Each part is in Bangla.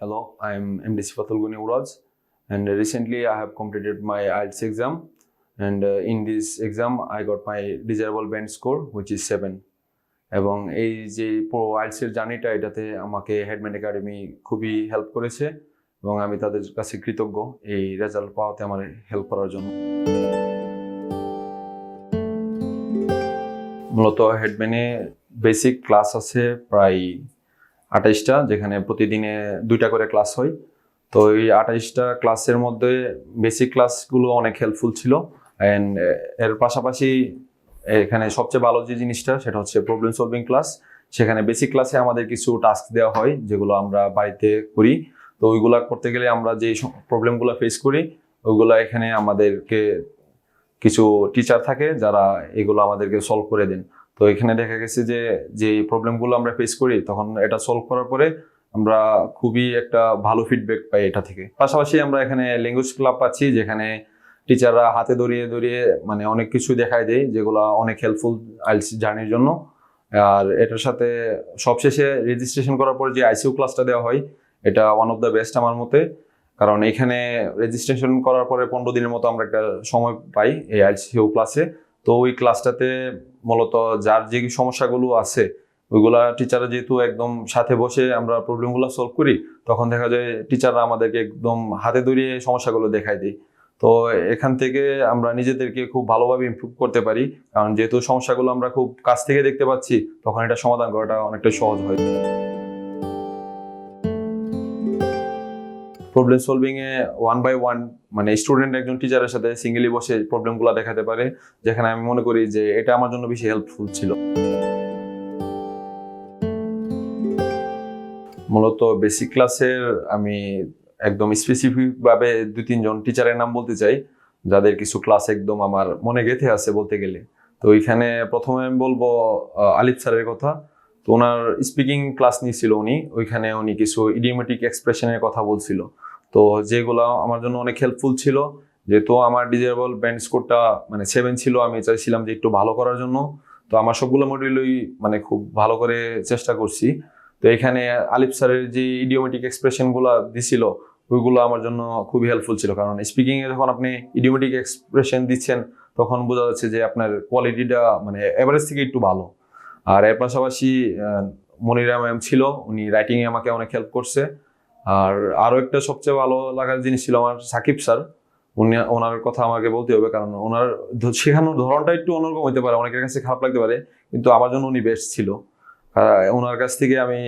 Hello, I'm MDC Fatulguni Uraj, and recently I have completed my IELTS exam. And in this exam, I got my desirable band score, which is 7. এবং এই যে পুরো আইএলটিএস এর জার্নিটা এটাতে আমাকে হেডম্যান একাডেমি খুবই হেল্প করেছে এবং আমি তাদের কাছে কৃতজ্ঞ এই রেজাল্ট পাওয়াতে আমার হেল্প করার জন্য। মূলত হেডম্যানে বেসিক ক্লাস আছে প্রায় 28টা, যেখানে প্রতিদিনে 2টা করে ক্লাস হয়। তো এই 28টা ক্লাসের মধ্যে বেসিক ক্লাসগুলো অনেক হেল্পফুল ছিল। অ্যান্ড এর পাশাপাশি এখানে সবচেয়ে ভালো যে জিনিসটা সেটা হচ্ছে প্রবলেম সলভিং ক্লাস। সেখানে বেসিক ক্লাসে আমাদের কিছু টাস্ক দেওয়া হয় যেগুলো আমরা বাড়িতে করি। তো ওইগুলা করতে গেলে আমরা যে প্রবলেমগুলো ফেস করি ওইগুলো এখানে আমাদেরকে কিছু টিচার থাকে যারা এগুলো আমাদেরকে সলভ করে দেন। তো এখানে দেখা গেছে যে প্রবলেমগুলো আমরা ফেস করি তখন এটা সলভ করার পরে আমরা খুবই একটা ভালো ফিডব্যাক পাই এটা থেকে। পাশাপাশি আমরা এখানে ল্যাঙ্গুয়েজ ক্লাব পাচ্ছি, যেখানে টিচাররা হাতে ধরিয়ে ধরিয়ে মানে অনেক কিছু দেখায় দেয় যেগুলো অনেক হেল্পফুল আইএলটিএস জার্নির জন্য। আর এটার সাথে সবশেষে রেজিস্ট্রেশন করার পর যে আইসিইউ ক্লাসটা দেওয়া হয় এটা ওয়ান অফ দ্য বেস্ট আমার মতে, কারণ এখানে রেজিস্ট্রেশন করার পরে 15 দিনের মতো আমরা একটা সময় পাই এই আইসিইউ ক্লাসে। তো ওই ক্লাসটাতে মূলত যার যে সমস্যাগুলো আছে ওইগুলা টিচাররা যেহেতু একদম সাথে বসে আমরা প্রবলেমগুলো সলভ করি, তখন দেখা যায় টিচাররা আমাদেরকে একদম হাতে ধরিয়ে সমস্যাগুলো দেখায় দেয়। তো এখান থেকে আমরা নিজেদেরকে খুব ভালোভাবে ইমপ্রুভ করতে পারি, কারণ যেহেতু সমস্যাগুলো আমরা খুব কাছ থেকে দেখতে পাচ্ছি তখন এটা সমাধান করাটা অনেকটা সহজ হয়। প্রবলেম সলভিং এ 1 by 1 মানে স্টুডেন্ট একজন টিচারের সাথে সিঙ্গেলি বসে প্রবলেমগুলো দেখাতে পারে, যেখানে আমি মনে করি যে এটা আমার জন্য বেশি হেল্পফুল ছিল। মূলত বেসিক ক্লাসের আমি একদম স্পেসিফিক ভাবে 2-3 জন টিচারের নাম বলতে চাই যাদের কিছু ক্লাস একদম আমার মনে গেঁথে আছে বলতে গেলে। তো এখানে প্রথমে আমি বলবো আলিফ স্যারের কথা। তো ওনার স্পিকিং ক্লাস নিয়েছিল উনি, ওইখানে উনি কিছু ইডিওমেটিক এক্সপ্রেশনের কথা বলছিল, তো যেগুলো আমার জন্য অনেক হেল্পফুল ছিল। যেহেতু আমার ডিজারেবল ব্যান্ড স্কোরটা মানে 7 ছিল, আমি চাইছিলাম যে একটু ভালো করার জন্য। তো আমার সবগুলো মডিউলই মানে খুব ভালো করে চেষ্টা করছি। তো এখানে আলিফ স্যারের যে ইডিওমেটিক এক্সপ্রেশনগুলো দিছিল ওইগুলো আমার জন্য খুবই হেল্পফুল ছিল, কারণ স্পিকিং এ যখন আপনি ইডিওমেটিক এক্সপ্রেশন দিচ্ছেন তখন বোঝা যাচ্ছে যে আপনার কোয়ালিটিটা মানে এভারেজ থেকে একটু ভালো। আর এর পাশাপাশি মনিরা ম্যাম ছিল, উনি রাইটিং এ আমাকে অনেক হেল্প করছে। আর আরো একটা সবচেয়ে ভালো লাগার জিনিস ছিল আমার সাকিব স্যার। ওনার কথা আমাকে বলতে হবে, কারণ ওনার শেখানোর ধরনটা একটু অন্যরকম হতে পারে, অনেকের কাছে খারাপ লাগতে পারে, কিন্তু আমার জন্য উনি বেস্ট ছিল। ওনার কাছ থেকে আমি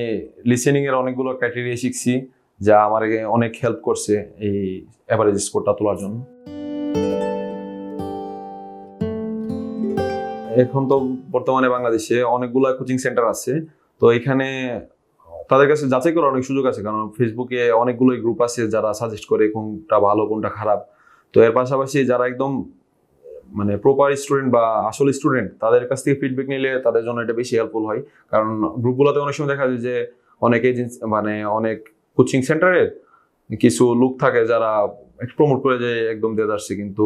লিসেনিং এর অনেকগুলো ক্রাইটেরিয়া শিখছি যা আমার অনেক হেল্প করছে এই এভারেজ স্কোরটা তোলার জন্য। এখন তো বর্তমানে বাংলাদেশে অনেকগুলো কোচিং সেন্টার আছে, তো এখানে তাদের কাছে যাচাই করার অনেক সুযোগ আছে, কারণ ফেসবুকে অনেকগুলো গ্রুপ আছে যারা সাজেস্ট করে কোনটা ভালো কোনটা খারাপ। তো এর পাশাপাশি যারা একদম মানে প্রপার স্টুডেন্ট বা আসল স্টুডেন্ট তাদের কাছ থেকে ফিডব্যাক নিলে তাদের জন্য এটা বেশি হেল্পফুল হয়, কারণ গ্রুপগুলোতে অনেক সময় দেখা যায় যে অনেক এজেন্সি মানে অনেক কোচিং সেন্টারের কিছু লোক থাকে যারা প্রমোট করে যায় একদম দেদারসে, কিন্তু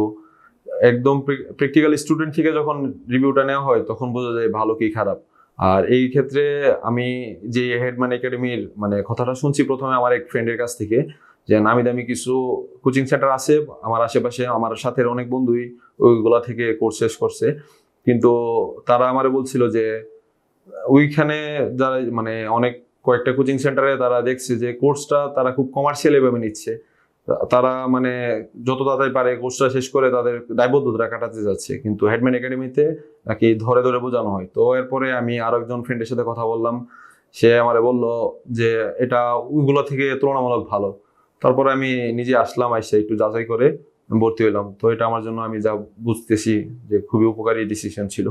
একদম প্র্যাকটিক্যাল স্টুডেন্ট থেকে যখন রিভিউটা নেওয়া হয় তখন বোঝা যায় ভালো কি খারাপ। আর এই ক্ষেত্রে আমি যে হেডম্যান একাডেমির মানে কথাটা শুনছি প্রথমে আমার এক ফ্রেন্ডের কাছ থেকে, যে নামি দামি কিছু কোচিং সেন্টার আছে আমার আশেপাশে, আমার সাথে অনেক বন্ধুই ওইগুলা থেকে কোর্স শেষ করছে, কিন্তু তারা আমারে বলছিল যে ওইখানে যারা মানে অনেক কয়েকটা কোচিং সেন্টারে তারা দেখছে যে কোর্সটা তারা খুব কমার্শিয়াল ভাবে নিচ্ছে, তারা মানে যত তাড়াতাড়ি পারে কোর্সটা শেষ করে তাদের দায়বদ্ধতা কাটাতে যাচ্ছে, কিন্তু হেডম্যান একাডেমিতে নাকি ধরে ধরে বোঝানো হয়। তো এরপরে আমি আরো একজন ফ্রেন্ডের সাথে কথা বললাম, সে আমারে বললো যে এটা ওইগুলো থেকে তুলনামূলক ভালো। তারপরে আমি নিজে আসলাম, আইসা একটু যাচাই করে ভর্তি হইলাম। তো এটা আমার জন্য আমি যা বুঝতেছি যে খুবই উপকারী ডিসিশন ছিল।